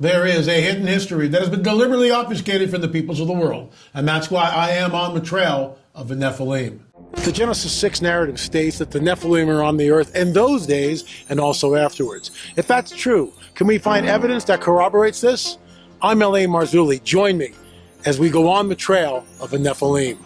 There is a hidden history that has been deliberately obfuscated from the peoples of the world, and that's why I am on the trail of the Nephilim. The Genesis 6 narrative states that the Nephilim are on the earth in those days and also afterwards. If that's true, can we find evidence that corroborates this? I'm L.A. Marzulli. Join me as we go on the trail of the Nephilim.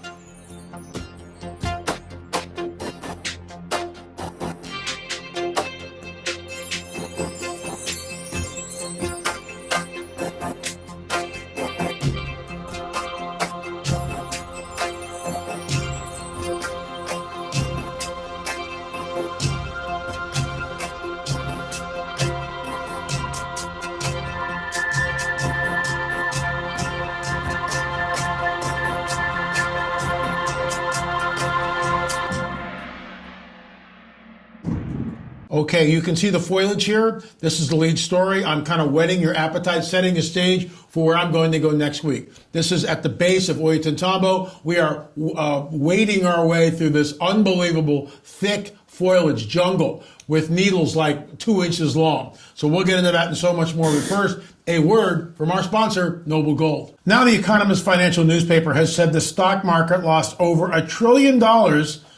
Okay, you can see the foliage here. This is the lead story. I'm kind of whetting your appetite, setting a stage for where I'm going to go next week. This is at the base of Ollantaytambo. We are wading our way through this unbelievable thick foliage jungle with needles like 2 inches long. So we'll get into that and so much more. But first, a word from our sponsor, Noble Gold. Now the Economist financial newspaper has said the stock market lost over $1 trillion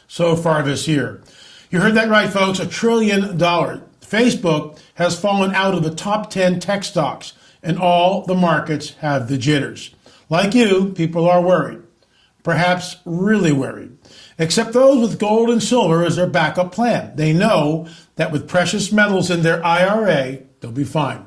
so far this year. You heard that right, folks, $1 trillion. Facebook has fallen out of the top 10 tech stocks, and all the markets have the jitters. Like you, people are worried, perhaps really worried, except those with gold and silver as their backup plan. They know that with precious metals in their IRA, they'll be fine.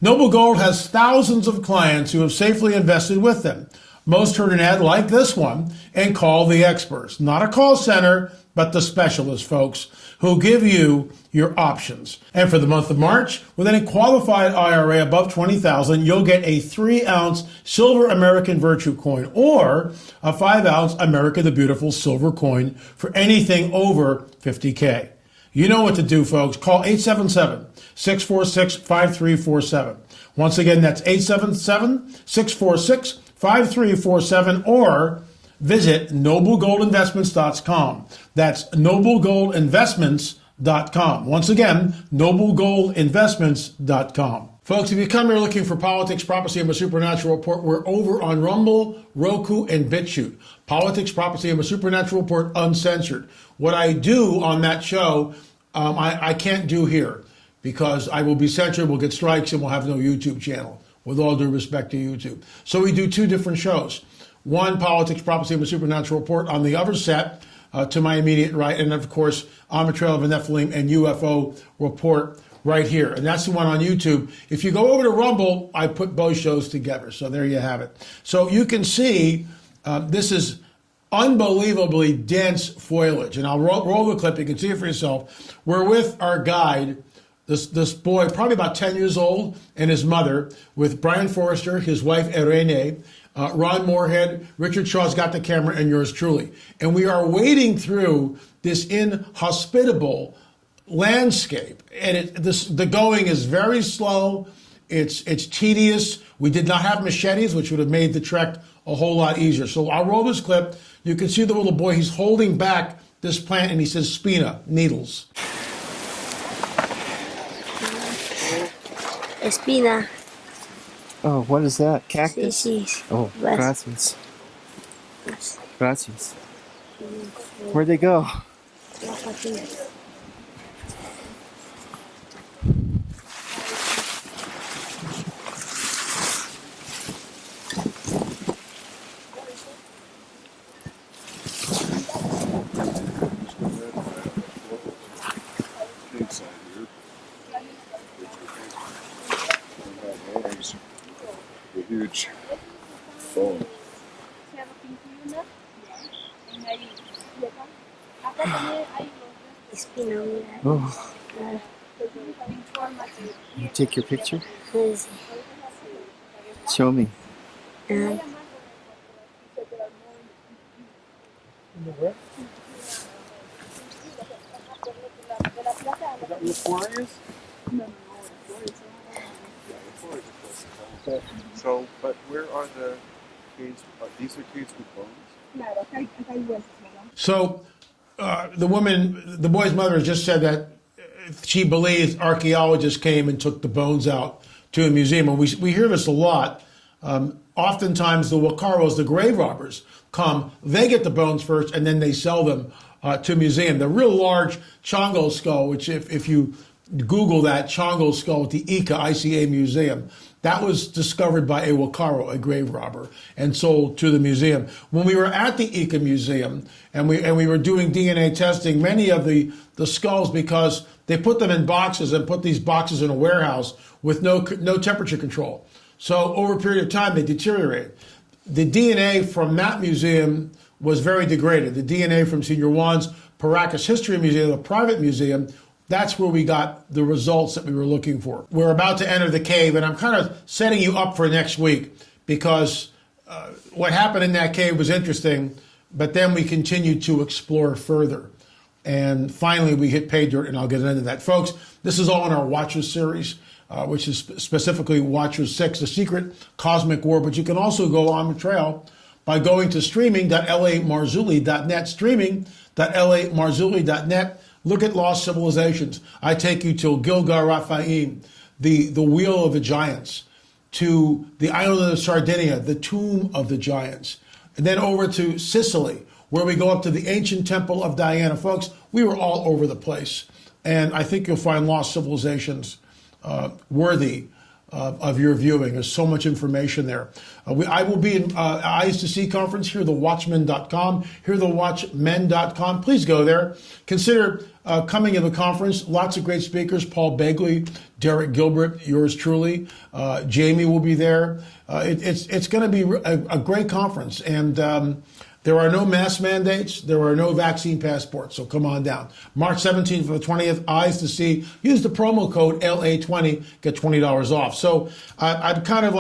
Noble Gold has thousands of clients who have safely invested with them. Most heard an ad like this one and call the experts. Not a call center, but the specialists, folks, who give you your options. And for the month of March, with any qualified IRA above $20,000, you'll get a 3-ounce silver American Virtue coin or a 5-ounce America the Beautiful silver coin for anything over $50K. You know what to do, folks. Call 877-646-5347. Once again, that's 877-646-5347 or visit noblegoldinvestments.com. That's noblegoldinvestments.com. Once again, noblegoldinvestments.com. Folks, if you come here looking for politics, prophecy, and a supernatural report, we're over on Rumble, Roku, and Bitchute. Politics, prophecy, and a supernatural report uncensored. What I do on that show, I can't do here because I will be censored, we'll get strikes, and we'll have no YouTube channel, with all due respect to YouTube. So we do 2 different shows. One, Politics, Prophecy, and a Supernatural Report on the other set to my immediate right. And of course, On the Trail of a Nephilim and UFO Report right here. And that's the one on YouTube. If you go over to Rumble, I put both shows together. So there you have it. So you can see this is unbelievably dense foliage. And I'll roll the clip. You can see it for yourself. We're with our guide, this boy, probably about 10 years old, and his mother, with Brian Forrester, his wife, Irene, Ron Moorhead, Richard Shaw's got the camera, and yours truly. And we are wading through this inhospitable landscape. And the going is very slow. It's tedious. We did not have machetes, which would have made the trek a whole lot easier. So I'll roll this clip. You can see the little boy. He's holding back this plant, and he says spina, needles. Espina. Oh, what is that? Cactus? Sí, sí. Oh, gracias. Gracias. Where'd they go? Huge phone. Oh. You take your picture? Show me. Is that where the quarry is? So, but where are the caves? These are caves with bones? So the boy's mother just said that she believes archaeologists came and took the bones out to a museum. And we hear this a lot. Oftentimes the Wakaros, the grave robbers, come, they get the bones first, and then they sell them to a museum. The real large Chongo skull, which if you Google that, Chongo skull at the ICA Museum, that was discovered by a Wakaro, a grave robber, and sold to the museum. When we were at the Ica Museum and we were doing DNA testing, many of the skulls, because they put them in boxes and put these boxes in a warehouse with no temperature control. So over a period of time, they deteriorated. The DNA from that museum was very degraded. The DNA from Senior Juan's Paracas History Museum, a private museum, that's where we got the results that we were looking for. We're about to enter the cave, and I'm kind of setting you up for next week because what happened in that cave was interesting, but then we continued to explore further. And finally, we hit pay dirt, and I'll get into that. Folks, this is all in our Watchers series, which is specifically Watchers 6, The Secret Cosmic War. But you can also go on the trail by going to streaming.lamarzulli.net, streaming.lamarzulli.net. Look at Lost Civilizations. I take you to Gilgar Raphaim, the Wheel of the Giants, to the island of Sardinia, the Tomb of the Giants, and then over to Sicily, where we go up to the ancient temple of Diana. Folks, we were all over the place, and I think you'll find Lost Civilizations worthy of your viewing. There's so much information there. I will be in Eyes to See conference, hearthewatchmen.com, hearthewatchmen.com. Please go there. Consider coming to the conference. Lots of great speakers. Paul Begley, Derek Gilbert, yours truly. Jamie will be there. It's going to be a great conference. And there are no mask mandates. There are no vaccine passports. So come on down. March 17th to the 20th, Eyes to See. Use the promo code LA20, get $20 off. So I kind of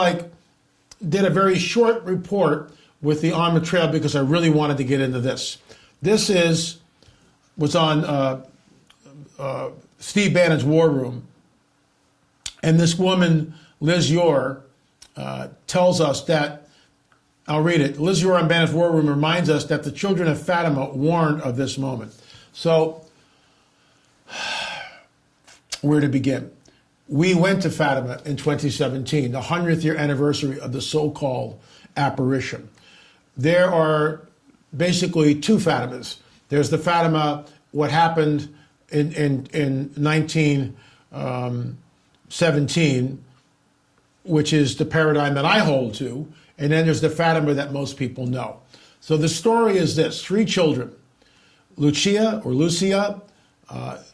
did a very short report with the On the Trail because I really wanted to get into this. This was on Steve Bannon's War Room. And this woman, Liz Yore, tells us that, I'll read it. Liz Yore on Bannon's War Room reminds us that the children of Fatima warned of this moment. So, where to begin? We went to Fatima in 2017, the 100th year anniversary of the so-called apparition. There are basically two Fatimas. There's the Fatima, what happened in 1917, which is the paradigm that I hold to, and then there's the Fatima that most people know. So the story is this: three children, Lucia,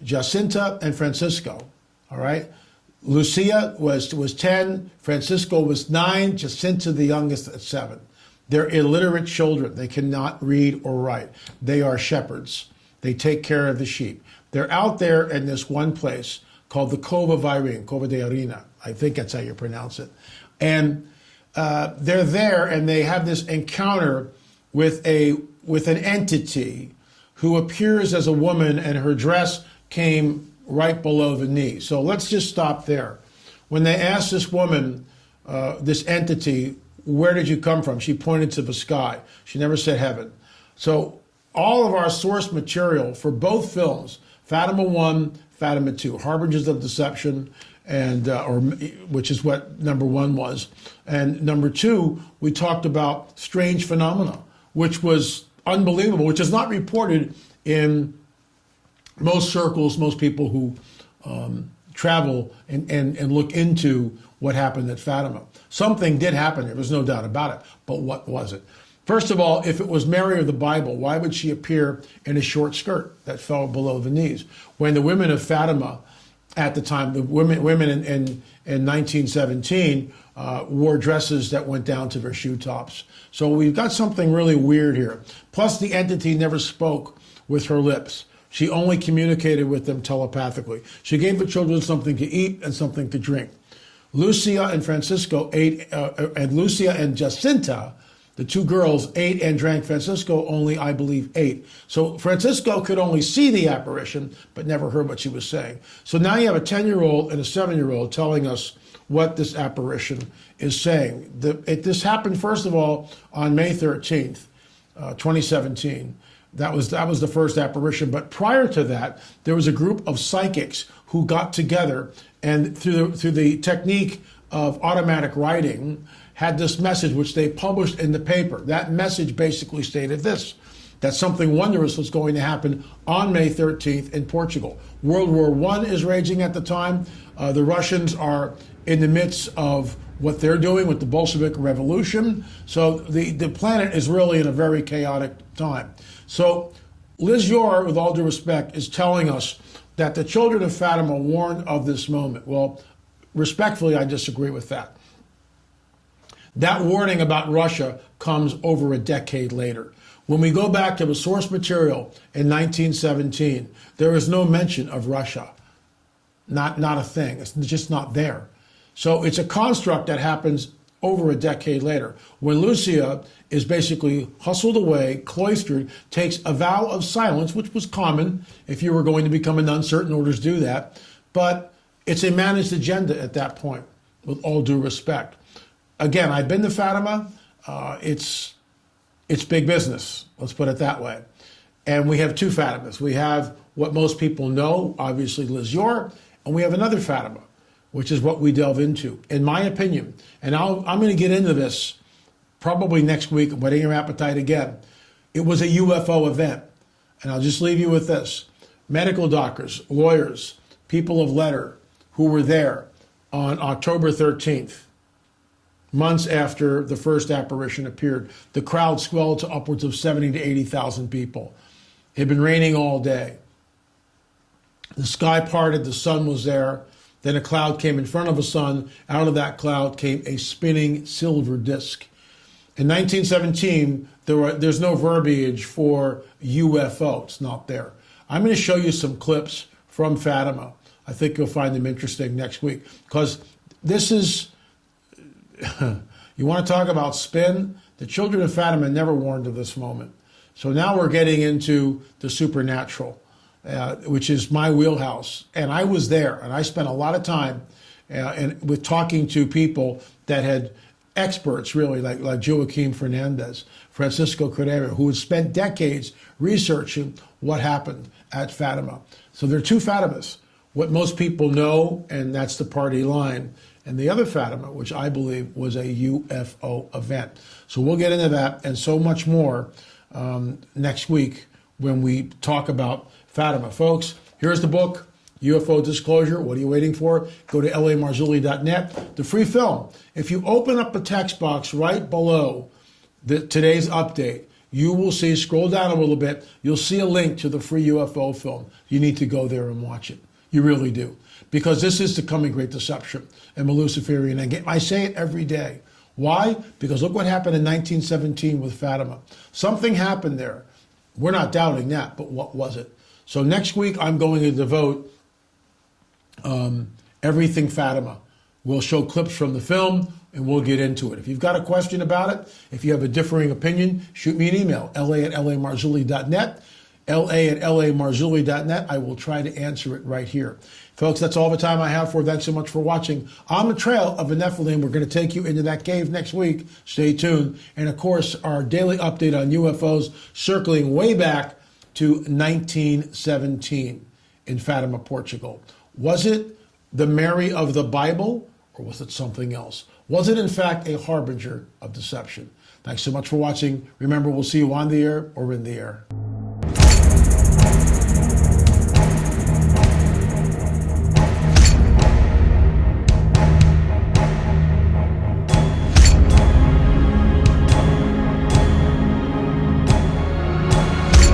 Jacinta, and Francisco, all right? Lucia was 10, Francisco was 9, Jacinta, the youngest, at 7. They're illiterate children. They cannot read or write. They are shepherds. They take care of the sheep. They're out there in this one place called the Cova de Arena. I think that's how you pronounce it. And they're there, and they have this encounter with an entity who appears as a woman, and her dress came right below the knee. So let's just stop there. When they asked this woman, this entity, where did you come from? She pointed to the sky. She never said heaven. So all of our source material for both films, Fatima 1, Fatima 2, Harbingers of Deception, and which is what number 1 was. And number 2, we talked about strange phenomena, which was unbelievable, which is not reported in most circles, most people who travel and look into what happened at Fatima. Something did happen there, there's no doubt about it, but what was it? First of all, if it was Mary of the Bible, why would she appear in a short skirt that fell below the knees? When the women of Fatima at the time, the women in 1917 wore dresses that went down to their shoe tops. So we've got something really weird here. Plus, the entity never spoke with her lips. She only communicated with them telepathically. She gave the children something to eat and something to drink. Lucia and Francisco ate, and Lucia and Jacinta, the two girls, ate and drank. Francisco only, I believe, ate. So Francisco could only see the apparition, but never heard what she was saying. So now you have a 10-year-old and a 7-year-old telling us what this apparition is saying. This happened, first of all, on May 13th, 2017. That was the first apparition. But prior to that, there was a group of psychics who got together, and through the technique of automatic writing had this message which they published in the paper. That message basically stated this, that something wondrous was going to happen on May 13th in Portugal. World War I is raging at the time. The Russians are in the midst of what they're doing with the Bolshevik Revolution. So the planet is really in a very chaotic time. So Liz Yore, with all due respect, is telling us that the children of Fatima warned of this moment. Well, respectfully, I disagree with that. That warning about Russia comes over a decade later. When we go back to the source material in 1917, there is no mention of Russia. Not a thing. It's just not there. So it's a construct that happens over a decade later, when Lucia is basically hustled away, cloistered, takes a vow of silence, which was common if you were going to become a nun. Certain orders do that. But it's a managed agenda at that point, with all due respect. Again, I've been to Fatima. It's big business, let's put it that way. And we have two Fatimas. We have what most people know, obviously Liz Yore, and we have another Fatima, which is what we delve into. In my opinion, and I'm going to get into this probably next week, whetting your appetite again, it was a UFO event. And I'll just leave you with this. Medical doctors, lawyers, people of letter who were there on October 13th, months after the first apparition appeared, the crowd swelled to upwards of 70 to 80,000 people. It had been raining all day. The sky parted, the sun was there. Then a cloud came in front of the sun. Out of that cloud came a spinning silver disc. In 1917, there's no verbiage for UFO. It's not there. I'm going to show you some clips from Fatima. I think you'll find them interesting next week, because this is, you want to talk about spin? The children of Fatima never warned of this moment. So now we're getting into the supernatural, which is my wheelhouse. And I was there, and I spent a lot of time with talking to people that had experts, really, like Joaquim Fernandez, Francisco Cordeiro, who had spent decades researching what happened at Fatima. So there are two Fatimas. What most people know, and that's the party line, and the other Fatima, which I believe was a UFO event. So we'll get into that and so much more next week when we talk about Fatima. Folks, here's the book, UFO Disclosure. What are you waiting for? Go to lamarzulli.net. The free film. If you open up the text box right below today's update, you will see, scroll down a little bit, you'll see a link to the free UFO film. You need to go there and watch it. You really do. Because this is the coming great deception and the Luciferian endgame. I say it every day. Why? Because look what happened in 1917 with Fatima. Something happened there. We're not doubting that, but what was it? So next week, I'm going to devote everything Fatima. We'll show clips from the film, and we'll get into it. If you've got a question about it, if you have a differing opinion, shoot me an email, la@lamarzulli.net, la@lamarzulli.net. I will try to answer it right here. Folks, that's all the time I have for. Thanks so much for watching. On the trail of the Nephilim, we're going to take you into that cave next week. Stay tuned. And of course, our daily update on UFOs circling way back to 1917 in Fatima, Portugal. Was it the Mary of the Bible, or was it something else? Was it, in fact, a harbinger of deception? Thanks so much for watching. Remember, we'll see you on the air or in the air.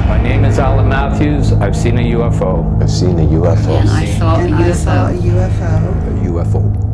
My name is Alan Matthews. I've seen a UFO. I've seen a UFO. I saw a UFO. A UFO.